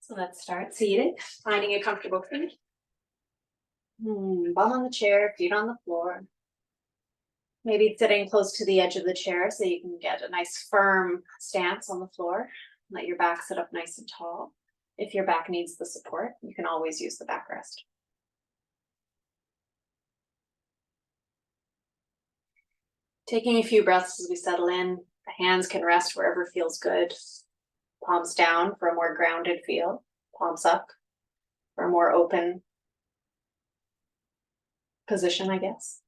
So let's start seated, finding a comfortable seat. Bum on the chair, feet on the floor. Maybe sitting close to the edge of the chair so you can get a nice firm stance on the floor. Let your back sit up nice and tall. If your back needs the support, you can always use the backrest. Taking a few breaths as we settle in. The hands can rest wherever feels good. Palms down for a more grounded feel. Palms up for a more open position, I guess.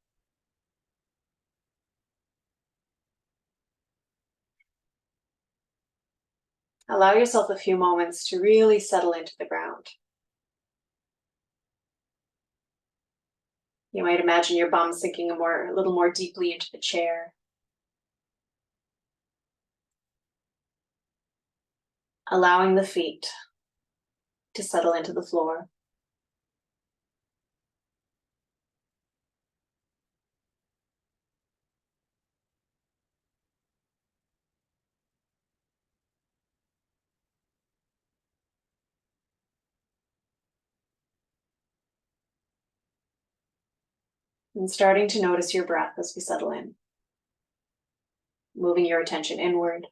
Allow yourself a few moments to really settle into the ground. You might imagine your bum sinking a little more deeply into the chair. Allowing the feet to settle into the floor. And starting to notice your breath as we settle in. Moving your attention inward.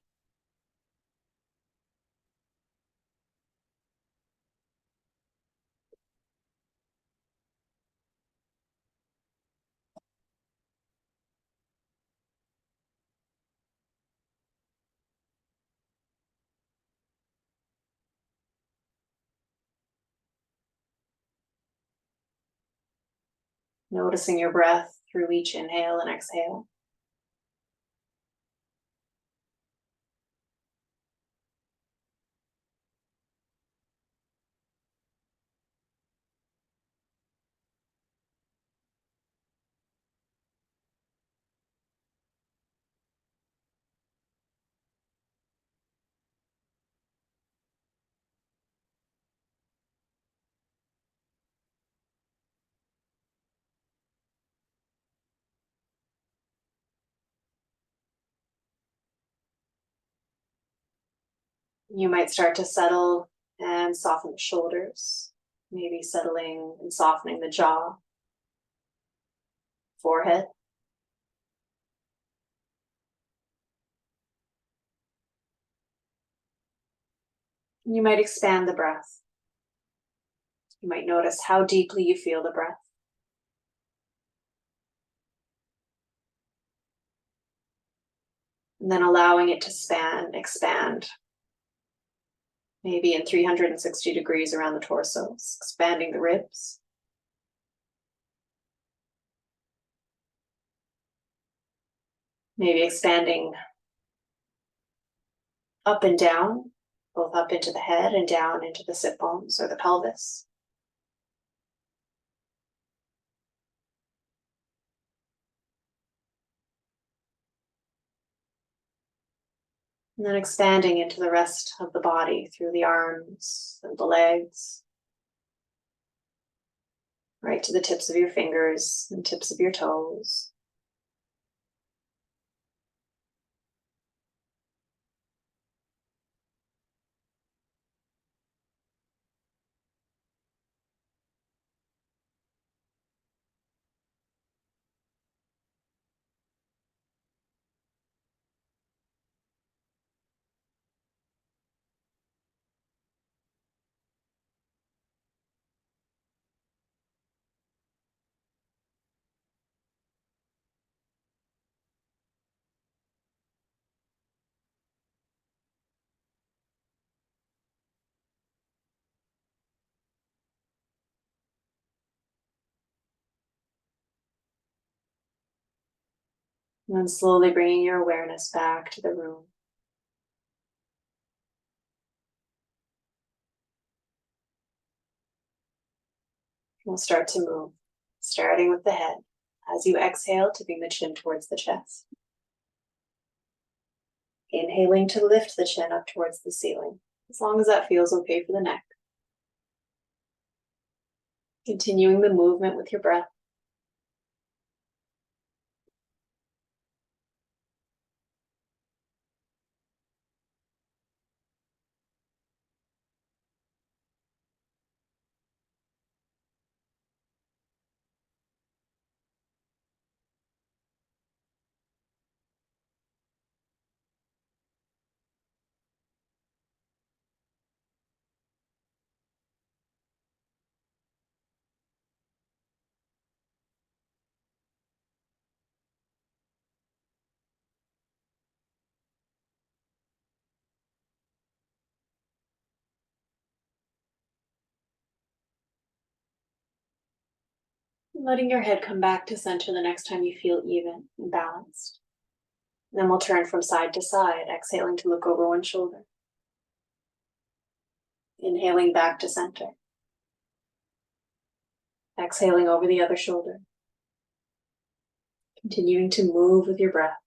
Noticing your breath through each inhale and exhale. You might start to settle and soften the shoulders. Maybe settling and softening the jaw, forehead. You might expand the breath. You might notice how deeply you feel the breath. And then allowing it to expand, maybe in 360 degrees around the torso, expanding the ribs. Maybe expanding up and down, both up into the head and down into the sit bones or the pelvis. And then expanding into the rest of the body through the arms and the legs, right to the tips of your fingers and tips of your toes. And then slowly bringing your awareness back to the room. We'll start to move, starting with the head. As you exhale, tipping the chin towards the chest. Inhaling to lift the chin up towards the ceiling, as long as that feels okay for the neck. Continuing the movement with your breath. Letting your head come back to center the next time you feel even and balanced. Then we'll turn from side to side, exhaling to look over one shoulder. Inhaling back to center. Exhaling over the other shoulder. Continuing to move with your breath.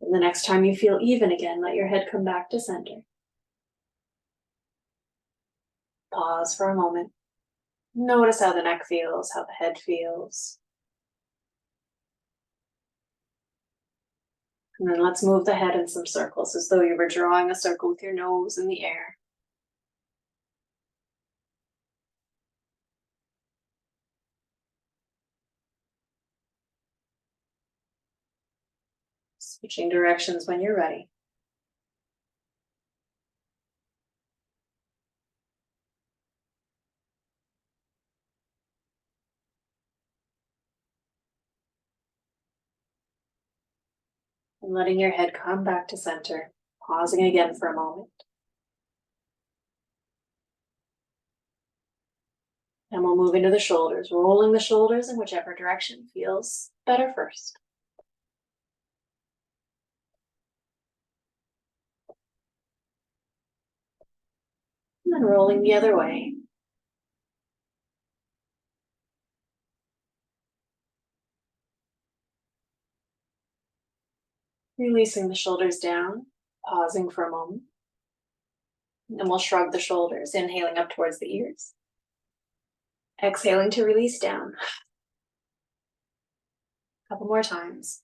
And the next time you feel even again, let your head come back to center. Pause for a moment. Notice how the neck feels, how the head feels. And then let's move the head in some circles as though you were drawing a circle with your nose in the air. Switching directions when you're ready. And letting your head come back to center. Pausing again for a moment. And we'll move into the shoulders, rolling the shoulders in whichever direction feels better first. And then rolling the other way. Releasing the shoulders down, pausing for a moment. And we'll shrug the shoulders, inhaling up towards the ears. Exhaling to release down. A couple more times.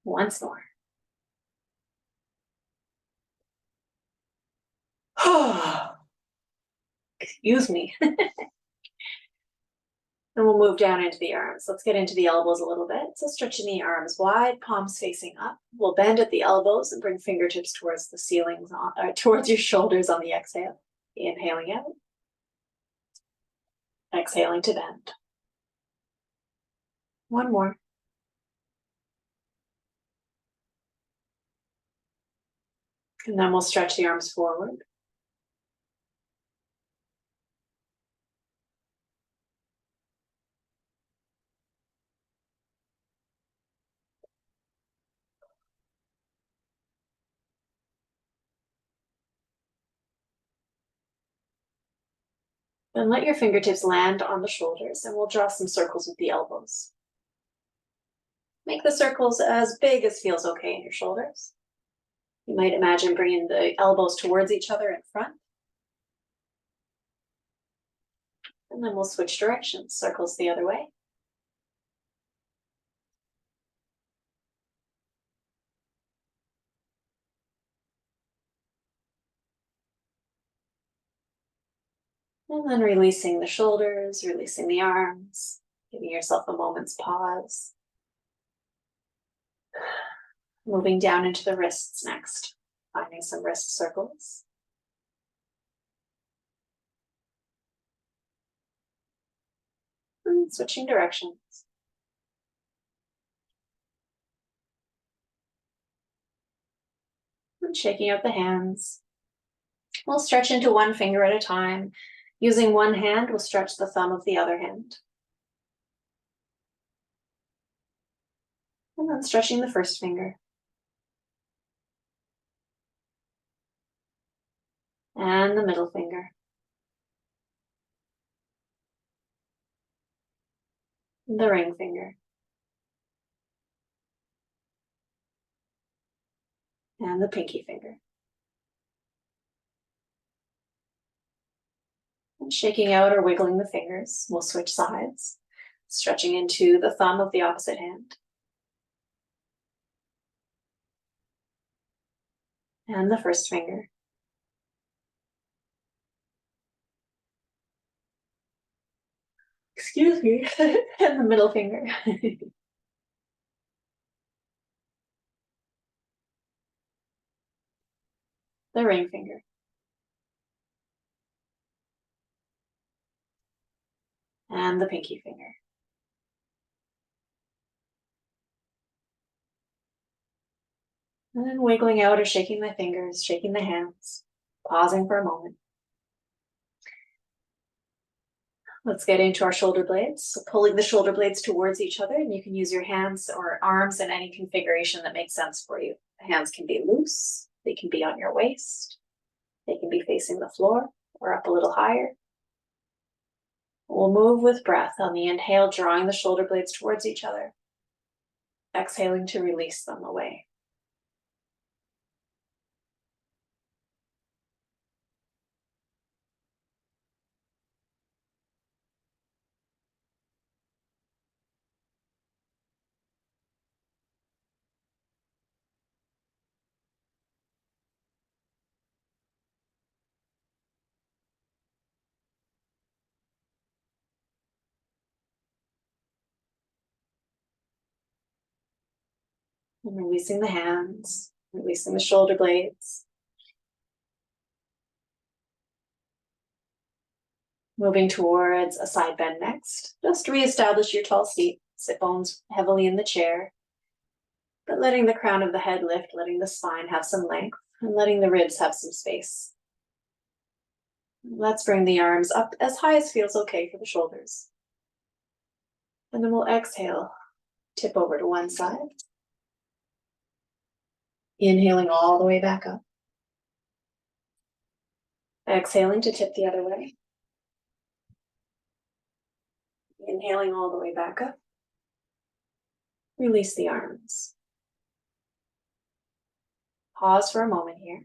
Once more. Excuse me. And we'll move down into the arms. Let's get into the elbows a little bit. So stretching the arms wide, palms facing up. We'll bend at the elbows and bring fingertips towards the ceilings, towards your shoulders on the exhale. Inhaling out. Exhaling to bend. One more. And then we'll stretch the arms forward. Then let your fingertips land on the shoulders and we'll draw some circles with the elbows. Make the circles as big as feels okay in your shoulders. You might imagine bringing the elbows towards each other in front. And then we'll switch directions, circles the other way. And then releasing the shoulders, releasing the arms, giving yourself a moment's pause. Moving down into the wrists next, finding some wrist circles. And switching directions. And shaking out the hands. We'll stretch into one finger at a time. Using one hand, we'll stretch the thumb of the other hand. And then stretching the first finger. And the middle finger. The ring finger. And the pinky finger. And shaking out or wiggling the fingers, we'll switch sides. Stretching into the thumb of the opposite hand. And the first finger. Excuse me, and the middle finger. The ring finger. And the pinky finger. And then wiggling out or shaking the fingers, shaking the hands, pausing for a moment. Let's get into our shoulder blades. So pulling the shoulder blades towards each other, and you can use your hands or arms in any configuration that makes sense for you. The hands can be loose, they can be on your waist, they can be facing the floor or up a little higher. We'll move with breath on the inhale, drawing the shoulder blades towards each other. Exhaling to release them away. And releasing the hands, releasing the shoulder blades. Moving towards a side bend next. Just reestablish your tall seat. Sit bones heavily in the chair, but letting the crown of the head lift, letting the spine have some length, and letting the ribs have some space. Let's bring the arms up as high as feels okay for the shoulders. And then we'll exhale, tip over to one side. Inhaling all the way back up. Exhaling to tip the other way. Inhaling all the way back up. Release the arms. Pause for a moment here.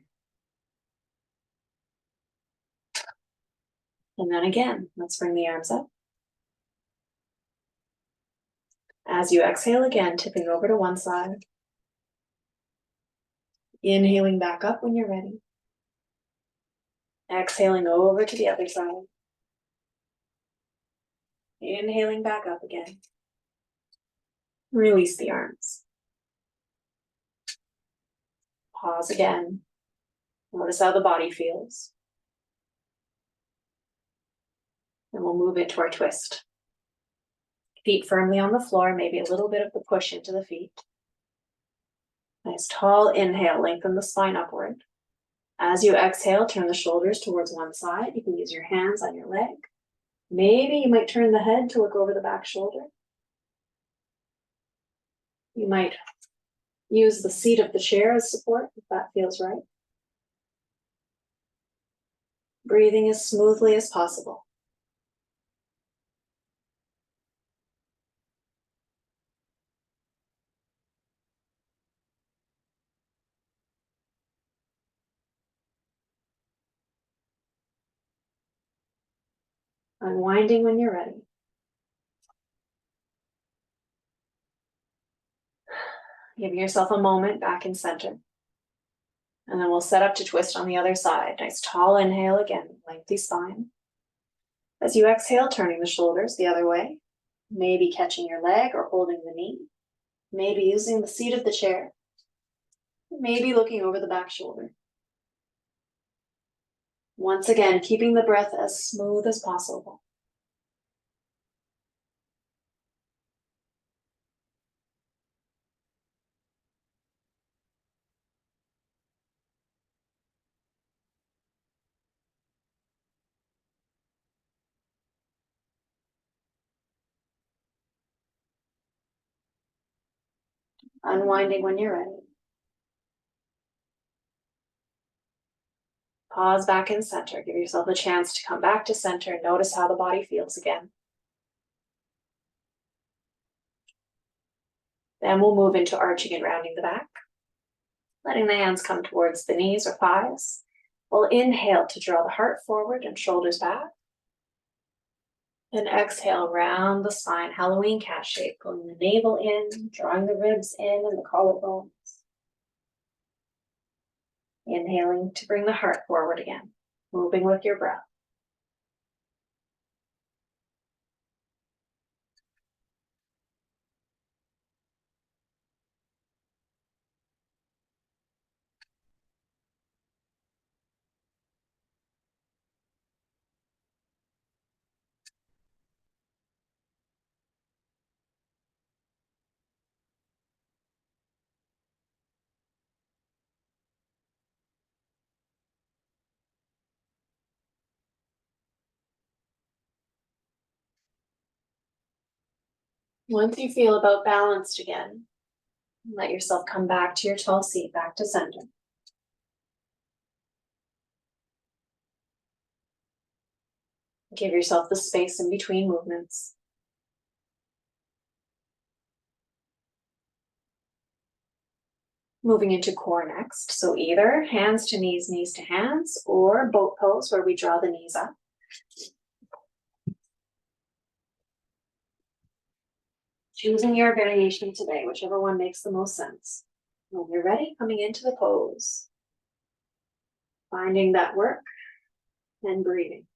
And then again, let's bring the arms up. As you exhale again, tipping over to one side. Inhaling back up when you're ready. Exhaling over to the other side. Inhaling back up again. Release the arms. Pause again. Notice how the body feels. And we'll move into our twist. Feet firmly on the floor, maybe a little bit of the push into the feet. Nice tall inhale, lengthen the spine upward. As you exhale, turn the shoulders towards one side. You can use your hands on your leg. Maybe you might turn the head to look over the back shoulder. You might use the seat of the chair as support if that feels right. Breathing as smoothly as possible. Unwinding when you're ready. Giving yourself a moment back in center. And then we'll set up to twist on the other side. Nice tall inhale again, lengthy spine. As you exhale, turning the shoulders the other way. Maybe catching your leg or holding the knee. Maybe using the seat of the chair. Maybe looking over the back shoulder. Once again, keeping the breath as smooth as possible. Unwinding when you're ready. Pause back in center. Give yourself a chance to come back to center. Notice how the body feels again. Then we'll move into arching and rounding the back. Letting the hands come towards the knees or thighs. We'll inhale to draw the heart forward and shoulders back. And exhale, round the spine, Halloween cat shape, pulling the navel in, drawing the ribs in and the collarbones. Inhaling to bring the heart forward again, moving with your breath. Once you feel about balanced again, let yourself come back to your tall seat, back to center. Give yourself the space in between movements. Moving into core next. So either hands to knees, knees to hands, or boat pose where we draw the knees up. Choosing your variation today, whichever one makes the most sense. When you're ready, coming into the pose. Finding that work and breathing.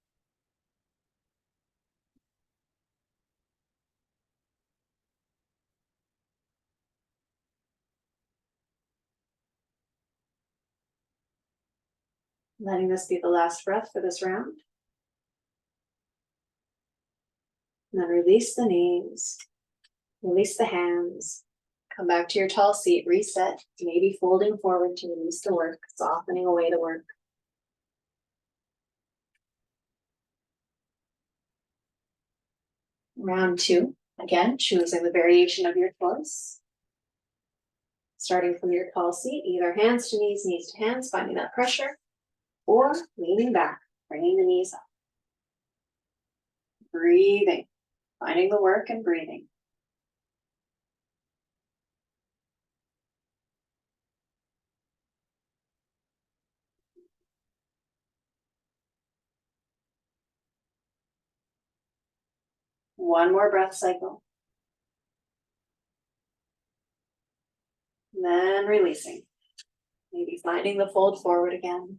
Letting this be the last breath for this round. And then release the knees, release the hands, come back to your tall seat, reset, maybe folding forward to release the work, softening away the work. Round two, again, choosing the variation of your choice. Starting from your tall seat, either hands to knees, knees to hands, finding that pressure, or leaning back, bringing the knees up. Breathing, finding the work and breathing. One more breath cycle. And then releasing. Maybe finding the fold forward again.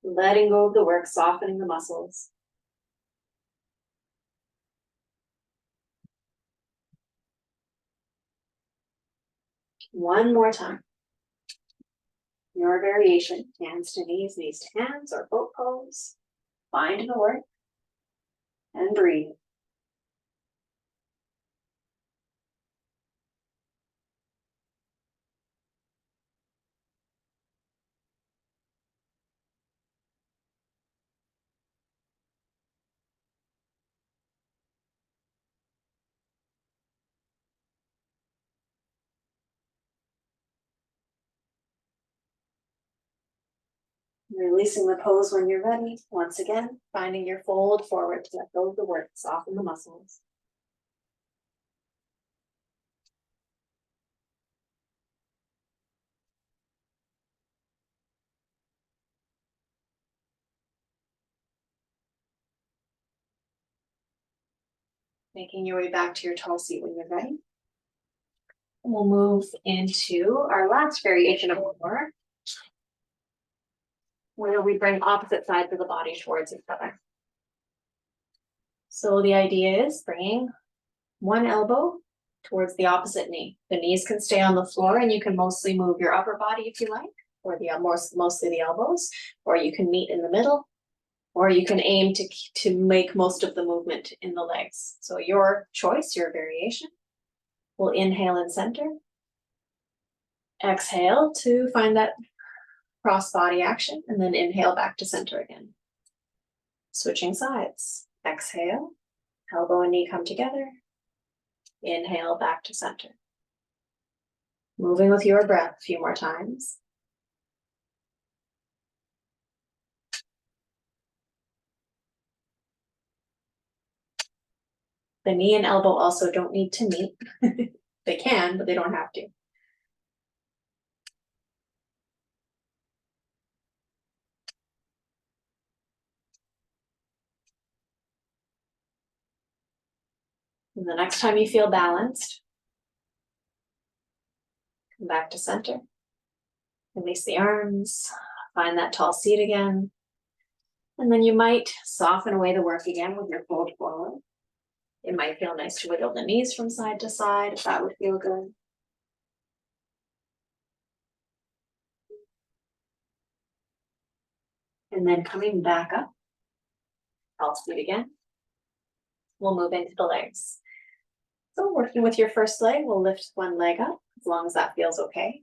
Letting go of the work, softening the muscles. One more time. Your variation, hands to knees, knees to hands, or boat pose. Find the work and breathe. Releasing the pose when you're ready. Once again, finding your fold forward to let go of the work, soften the muscles. Making your way back to your tall seat when you're ready. And we'll move into our last variation of core, where we bring opposite sides of the body towards each other. So the idea is bringing one elbow towards the opposite knee. The knees can stay on the floor and you can mostly move your upper body if you like, or mostly the elbows, or you can meet in the middle, or you can aim to make most of the movement in the legs. So your choice, your variation. We'll inhale and center. Exhale to find that cross body action, and then inhale back to center again. Switching sides. Exhale, elbow and knee come together. Inhale back to center. Moving with your breath a few more times. The knee and elbow also don't need to meet. They can, but they don't have to. And the next time you feel balanced, come back to center. Release the arms, find that tall seat again. And then you might soften away the work again with your fold forward. It might feel nice to wiggle the knees from side to side if that would feel good. And then coming back up, tall seat again. We'll move into the legs. So working with your first leg, we'll lift one leg up, as long as that feels okay.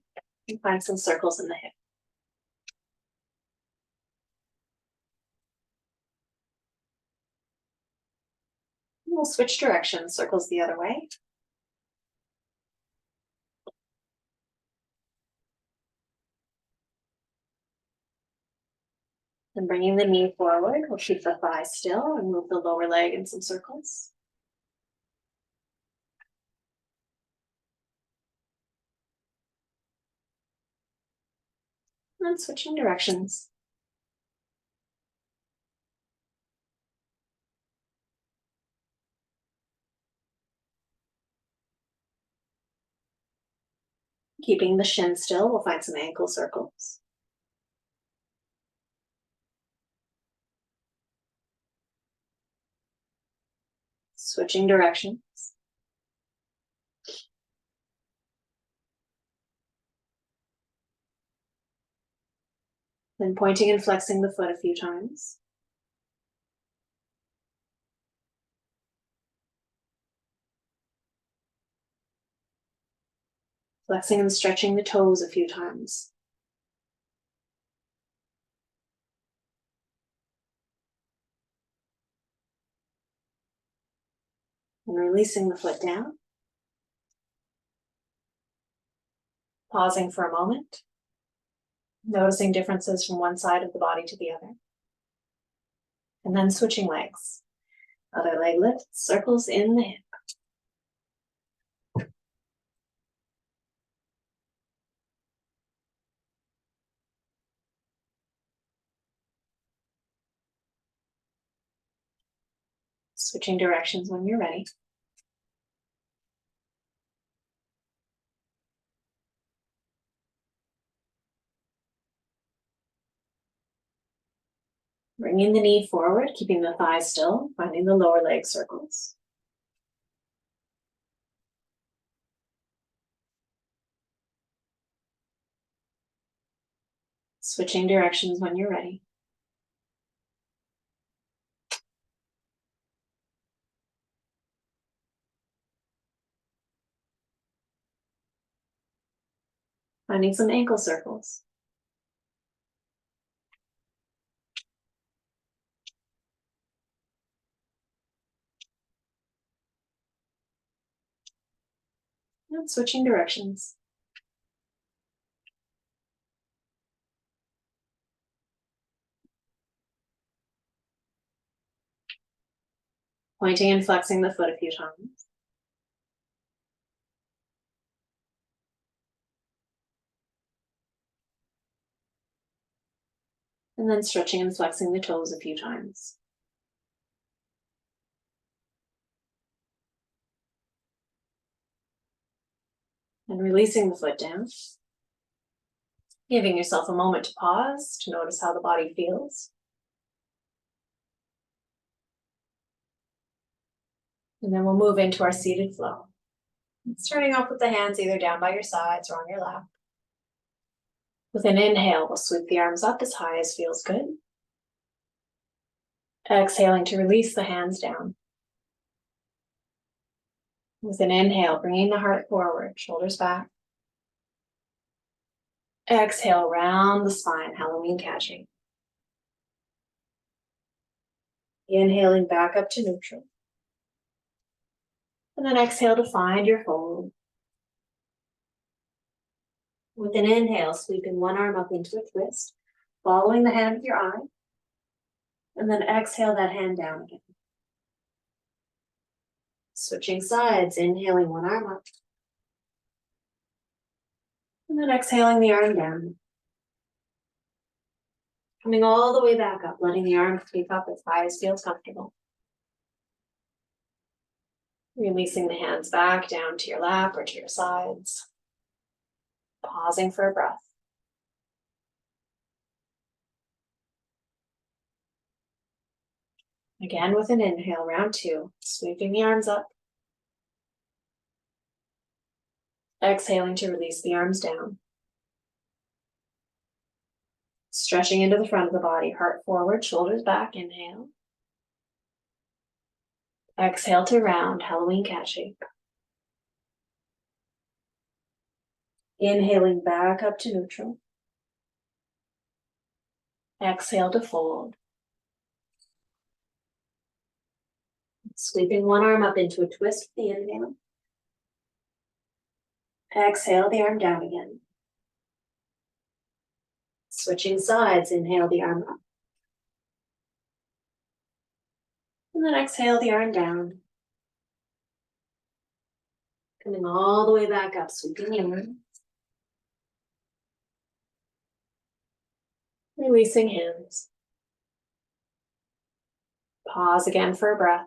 And find some circles in the hip. We'll switch directions, circles the other way. Then bringing the knee forward, we'll keep the thigh still and move the lower leg in some circles. And switching directions. Keeping the shin still, we'll find some ankle circles. Switching directions. Then pointing and flexing the foot a few times. Flexing and stretching the toes a few times. And releasing the foot down. Pausing for a moment. Noticing differences from one side of the body to the other. And then switching legs. Other leg lift, circles in the hip. Switching directions when you're ready. Bringing the knee forward, keeping the thigh still, finding the lower leg circles. Switching directions when you're ready. Finding some ankle circles. And switching directions. Pointing and flexing the foot a few times. And then stretching and flexing the toes a few times. And releasing the foot down. Giving yourself a moment to pause, to notice how the body feels. And then we'll move into our seated flow. Starting off with the hands either down by your sides or on your lap. With an inhale, we'll sweep the arms up as high as feels good. Exhaling to release the hands down. With an inhale, bringing the heart forward, shoulders back. Exhale, round the spine, Halloween catching. Inhaling back up to neutral. And then exhale to find your fold. With an inhale, sweeping one arm up into a twist, following the hand with your eye. And then exhale that hand down again. Switching sides, inhaling one arm up. And then exhaling the arm down. Coming all the way back up, letting the arm sweep up as high as feels comfortable. Releasing the hands back down to your lap or to your sides. Pausing for a breath. Again with an inhale, round two, sweeping the arms up. Exhaling to release the arms down. Stretching into the front of the body, heart forward, shoulders back, inhale. Exhale to round, Halloween cat shape. Inhaling back up to neutral. Exhale to fold. Sweeping one arm up into a twist with the inhale. Exhale the arm down again. Switching sides, inhale the arm up. And then exhale the arm down. Coming all the way back up, sweeping inward. Releasing hands. Pause again for a breath.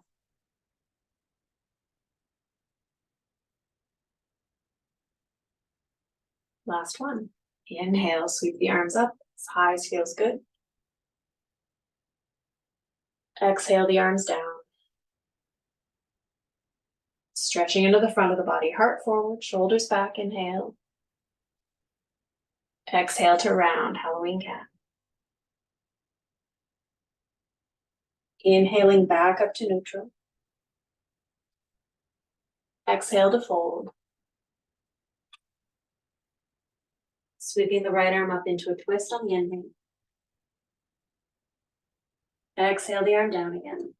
Last one. Inhale, sweep the arms up as high as feels good. Exhale the arms down. Stretching into the front of the body, heart forward, shoulders back, inhale. Exhale to round, Halloween cat. Inhaling back up to neutral. Exhale to fold. Sweeping the right arm up into a twist on the inhale. Exhale the arm down again.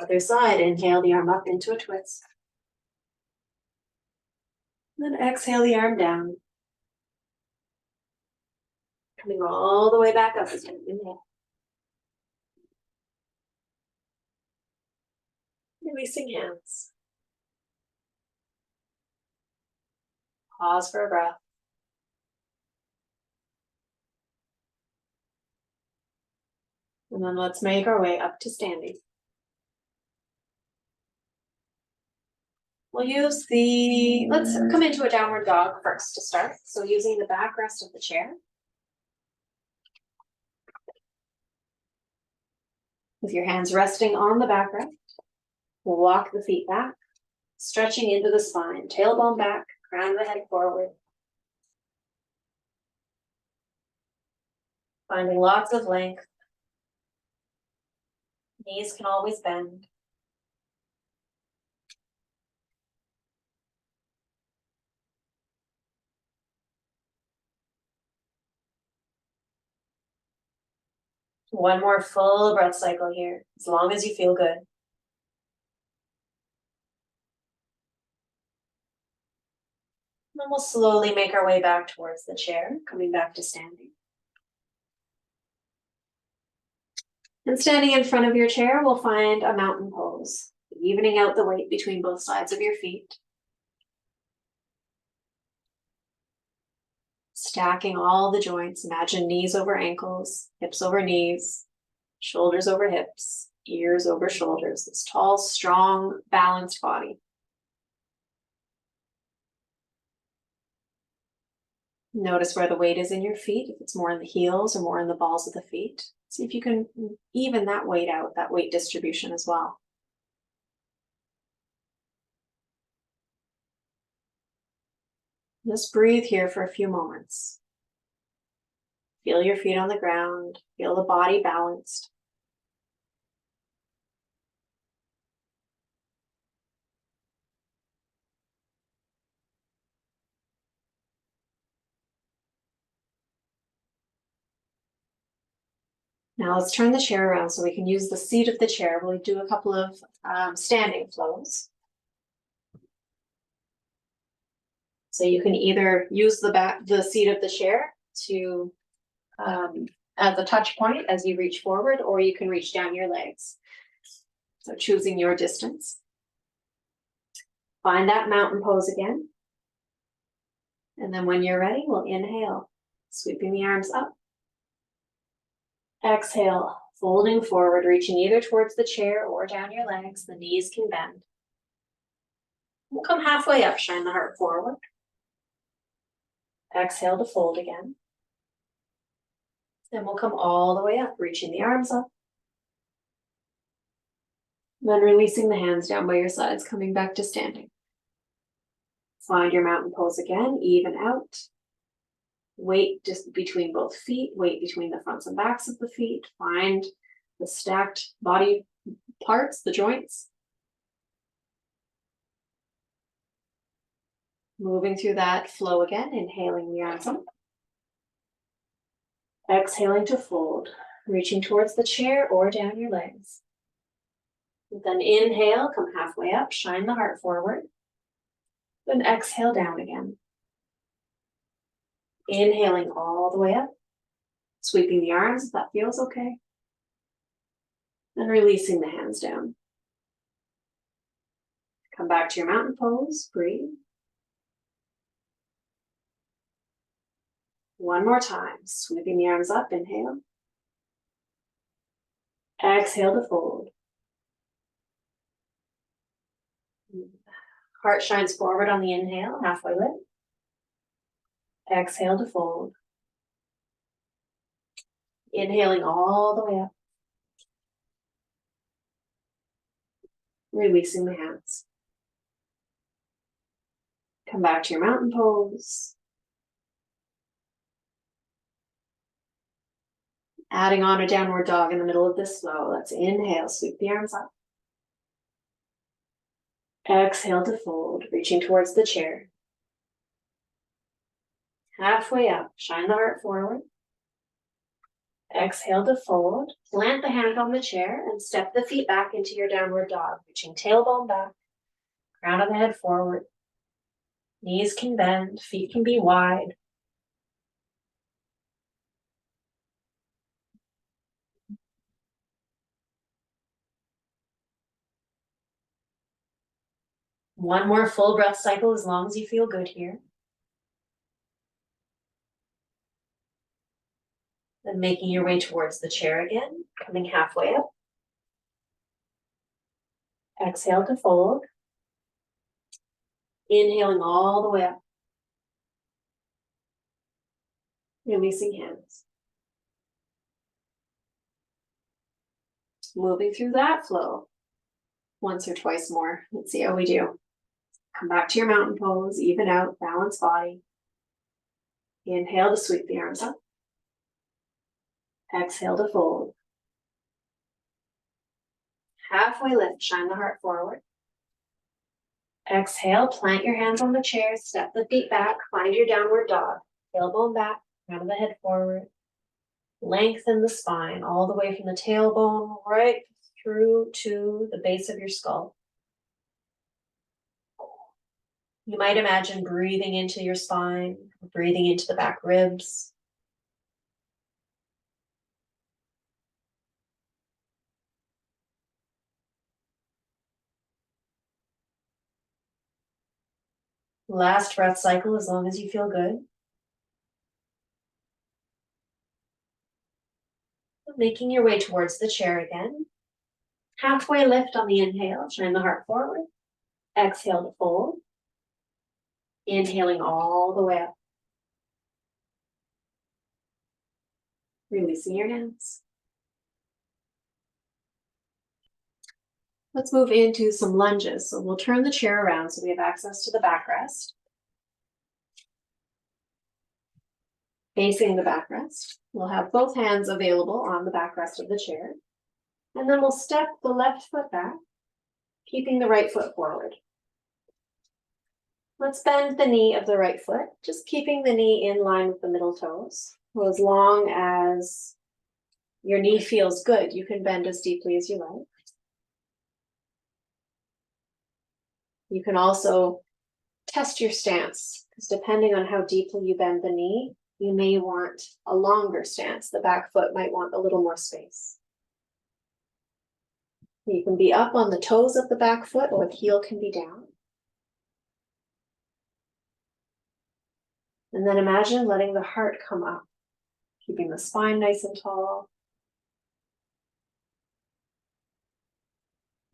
Other side, inhale the arm up into a twist. Then exhale the arm down. Coming all the way back up again, inhale. Releasing hands. Pause for a breath. And then let's make our way up to standing. We'll use let's come into a downward dog first to start. So using the backrest of the chair. With your hands resting on the backrest, we'll walk the feet back, stretching into the spine, tailbone back, crown of the head forward. Finding lots of length. Knees can always bend. One more full breath cycle here, as long as you feel good. Then we'll slowly make our way back towards the chair, coming back to standing. And standing in front of your chair, we'll find a mountain pose, evening out the weight between both sides of your feet. Stacking all the joints, imagine knees over ankles, hips over knees, shoulders over hips, ears over shoulders, this tall, strong, balanced body. Notice where the weight is in your feet, if it's more in the heels or more in the balls of the feet. See if you can even that weight out, that weight distribution as well. Just breathe here for a few moments. Feel your feet on the ground, feel the body balanced. Now let's turn the chair around so we can use the seat of the chair. We'll do a couple of standing flows. So you can either use the seat of the chair to as a touch point as you reach forward, or you can reach down your legs. So choosing your distance. Find that mountain pose again. And then when you're ready, we'll inhale, sweeping the arms up. Exhale, folding forward, reaching either towards the chair or down your legs. The knees can bend. We'll come halfway up, shine the heart forward. Exhale to fold again. Then we'll come all the way up, reaching the arms up. Then releasing the hands down by your sides, coming back to standing. Find your mountain pose again, even out. Weight just between both feet, weight between the fronts and backs of the feet. Find the stacked body parts, the joints. Moving through that flow again, inhaling the arms up. Exhaling to fold, reaching towards the chair or down your legs. Then inhale, come halfway up, shine the heart forward. Then exhale down again. Inhaling all the way up, sweeping the arms if that feels okay. And releasing the hands down. Come back to your mountain pose, breathe. One more time, sweeping the arms up, inhale. Exhale to fold. Heart shines forward on the inhale, halfway lift. Exhale to fold. Inhaling all the way up. Releasing the hands. Come back to your mountain pose. Adding on a downward dog in the middle of this flow. Let's inhale, sweep the arms up. Exhale to fold, reaching towards the chair. Halfway up, shine the heart forward. Exhale to fold. Plant the hand on the chair and step the feet back into your downward dog, reaching tailbone back, crown of the head forward. Knees can bend, feet can be wide. One more full breath cycle as long as you feel good here. Then making your way towards the chair again, coming halfway up. Exhale to fold. Inhaling all the way up. Releasing hands. Moving through that flow. Once or twice more. Let's see how we do. Come back to your mountain pose, even out, balance body. Inhale to sweep the arms up. Exhale to fold. Halfway lift, shine the heart forward. Exhale, plant your hands on the chair, step the feet back, find your downward dog. Tailbone back, crown of the head forward. Lengthen the spine all the way from the tailbone right through to the base of your skull. You might imagine breathing into your spine, breathing into the back ribs. Last breath cycle as long as you feel good. Making your way towards the chair again. Halfway lift on the inhale, shine the heart forward. Exhale to fold. Inhaling all the way up. Releasing your hands. Let's move into some lunges. So we'll turn the chair around so we have access to the backrest. Facing the backrest, we'll have both hands available on the backrest of the chair. And then we'll step the left foot back, keeping the right foot forward. Let's bend the knee of the right foot, just keeping the knee in line with the middle toes. So as long as your knee feels good, you can bend as deeply as you like. You can also test your stance, because depending on how deeply you bend the knee, you may want a longer stance. The back foot might want a little more space. You can be up on the toes of the back foot, or the heel can be down. And then imagine letting the heart come up, keeping the spine nice and tall.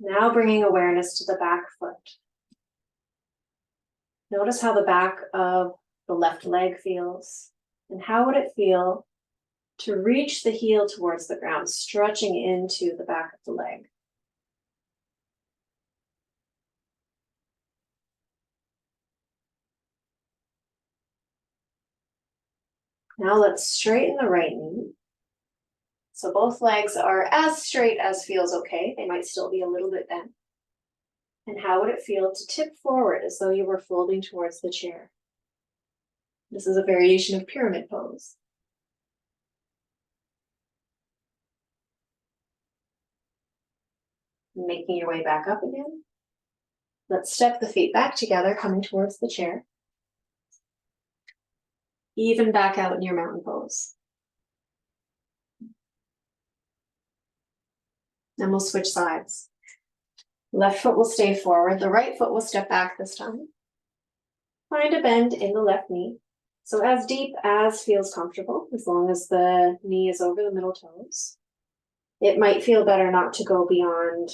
Now bringing awareness to the back foot. Notice how the back of the left leg feels, and how would it feel to reach the heel towards the ground, stretching into the back of the leg. Now let's straighten the right knee. So both legs are as straight as feels okay. They might still be a little bit bent. And how would it feel to tip forward as though you were folding towards the chair? This is a variation of pyramid pose. Making your way back up again. Let's step the feet back together, coming towards the chair. Even back out in your mountain pose. Then we'll switch sides. Left foot will stay forward. The right foot will step back this time. Find a bend in the left knee. So as deep as feels comfortable, as long as the knee is over the middle toes. It might feel better not to go beyond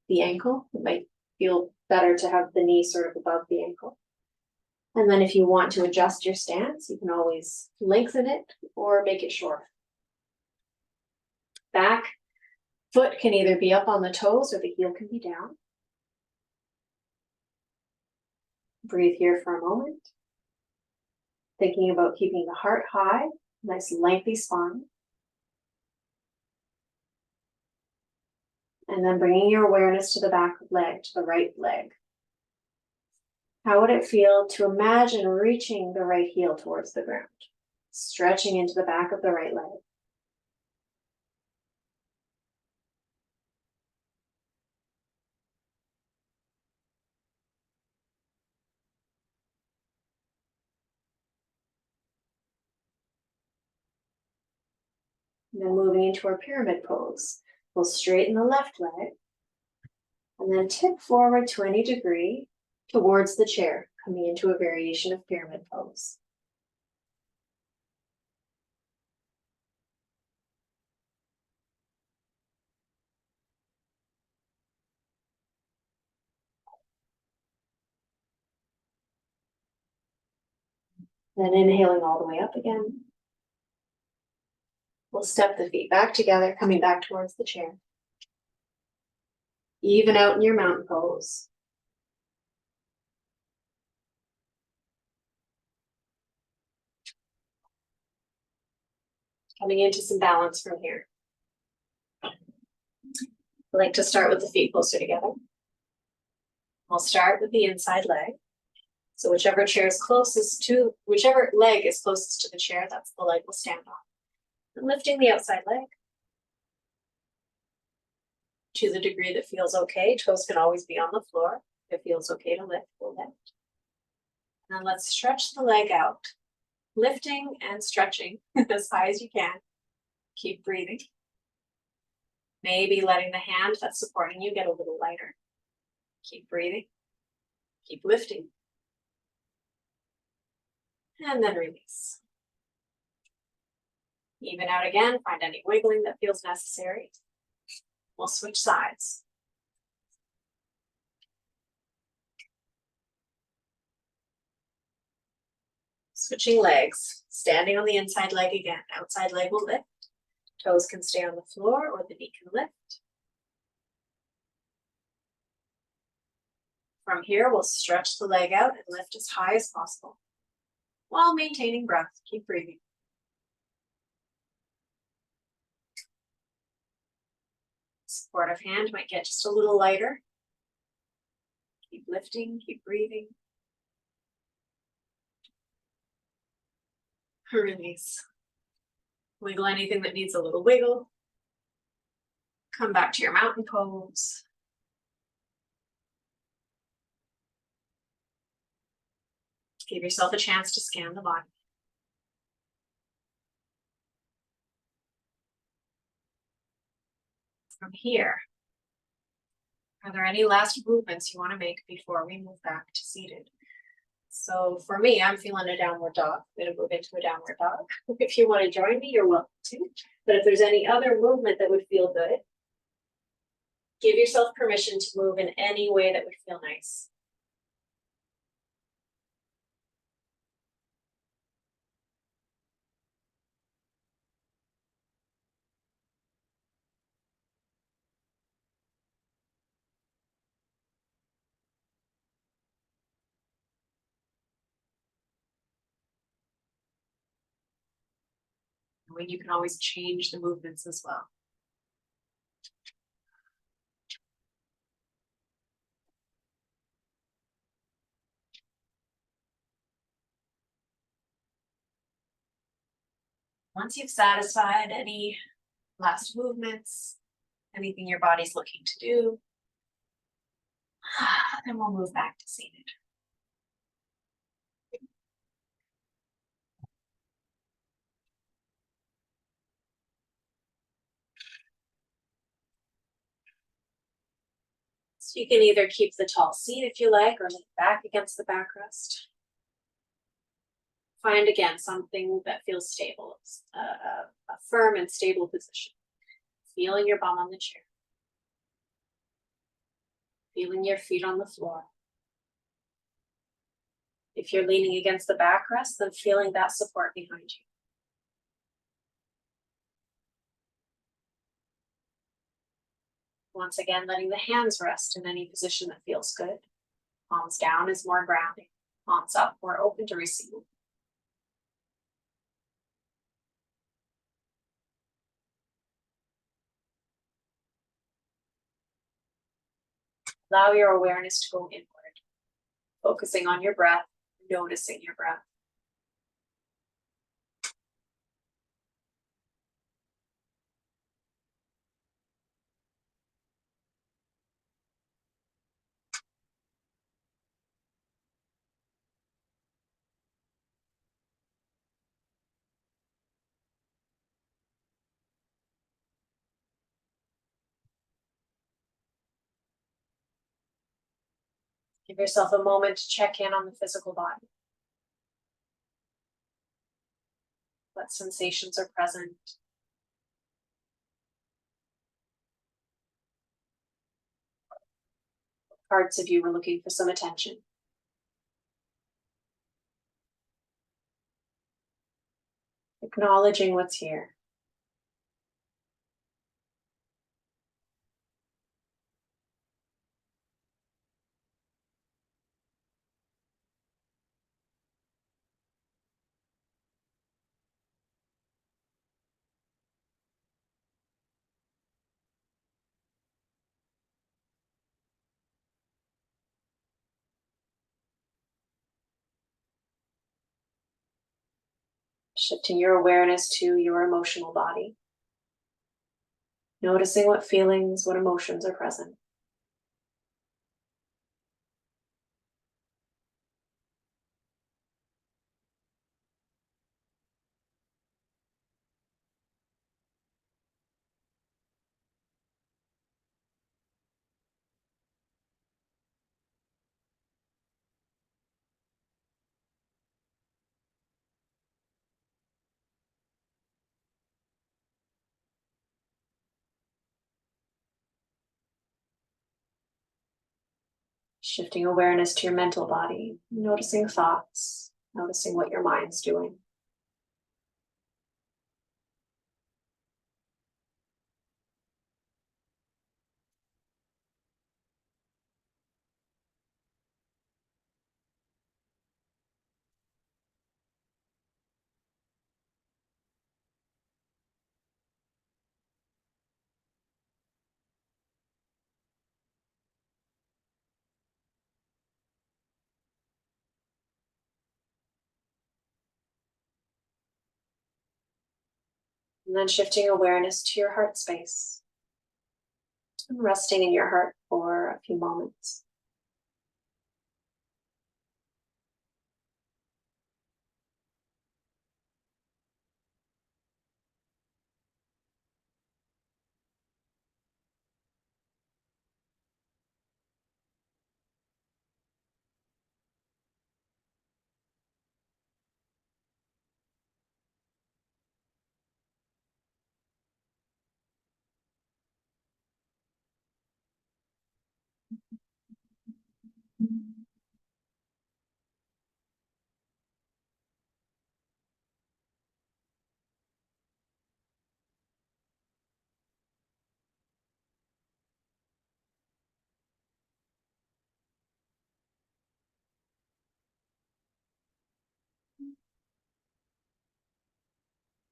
the ankle. It might feel better to have the knee sort of above the ankle. And then if you want to adjust your stance, you can always lengthen it or make it short. Back foot can either be up on the toes or the heel can be down. Breathe here for a moment. Thinking about keeping the heart high, nice lengthy spine. And then bringing your awareness to the back leg, to the right leg. How would it feel to imagine reaching the right heel towards the ground, stretching into the back of the right leg? And then moving into our pyramid pose, we'll straighten the left leg and then tip forward to any degree towards the chair, coming into a variation of pyramid pose. Then inhaling all the way up again. We'll step the feet back together, coming back towards the chair. Even out in your mountain pose. Coming into some balance from here. I like to start with the feet closer together. We'll start with the inside leg. So whichever leg is closest to the chair, that's the leg we'll stand on. And lifting the outside leg to the degree that feels okay. Toes can always be on the floor. If it feels okay to lift, we'll lift. And then let's stretch the leg out, lifting and stretching as high as you can. Keep breathing. Maybe letting the hand that's supporting you get a little lighter. Keep breathing. Keep lifting. And then release. Even out again, find any wiggling that feels necessary. We'll switch sides. Switching legs, standing on the inside leg again. Outside leg will lift. Toes can stay on the floor or the knee can lift. From here, we'll stretch the leg out and lift as high as possible while maintaining breath. Keep breathing. Supportive hand might get just a little lighter. Keep lifting, keep breathing. Release. Wiggle anything that needs a little wiggle. Come back to your mountain pose. Give yourself a chance to scan the body. From here, are there any last movements you want to make before we move back to seated? So for me, I'm feeling a downward dog. I'm going to move into a downward dog. If you want to join me, you're welcome to. But if there's any other movement that would feel good, give yourself permission to move in any way that would feel nice. When you can always change the movements as well. Once you've satisfied any last movements, anything your body's looking to do, and we'll move back to seated. So you can either keep the tall seat if you like, or lean back against the backrest. Find again something that feels stable, a firm and stable position. Feeling your bum on the chair. Feeling your feet on the floor. If you're leaning against the backrest, then feeling that support behind you. Once again, letting the hands rest in any position that feels good. Palms down is more grounding. Palms up, more open to receive. Allow your awareness to go inward, focusing on your breath, noticing your breath. Give yourself a moment to check in on the physical body. What sensations are present? Parts of you are looking for some attention. Acknowledging what's here. Shifting your awareness to your emotional body. Noticing what feelings, what emotions are present. Shifting awareness to your mental body, noticing thoughts, noticing what your mind's doing. And then shifting awareness to your heart space. And resting in your heart for a few moments.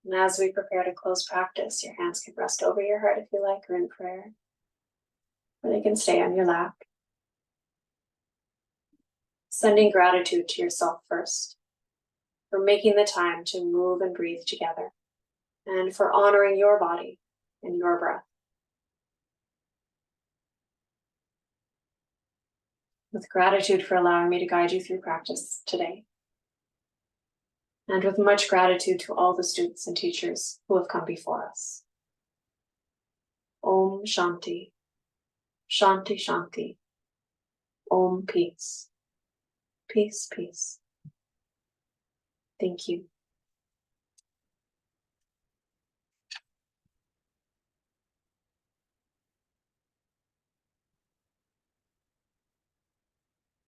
And as we prepare to close practice, your hands can rest over your heart if you like, or in prayer, or they can stay on your lap. Sending gratitude to yourself first for making the time to move and breathe together, and for honoring your body and your breath. with gratitude for allowing me to guide you through practice today, and with much gratitude to all the students and teachers who have come before us. Om Shanti, Shanti Shanti, Om Peace, Peace, Peace. Thank you.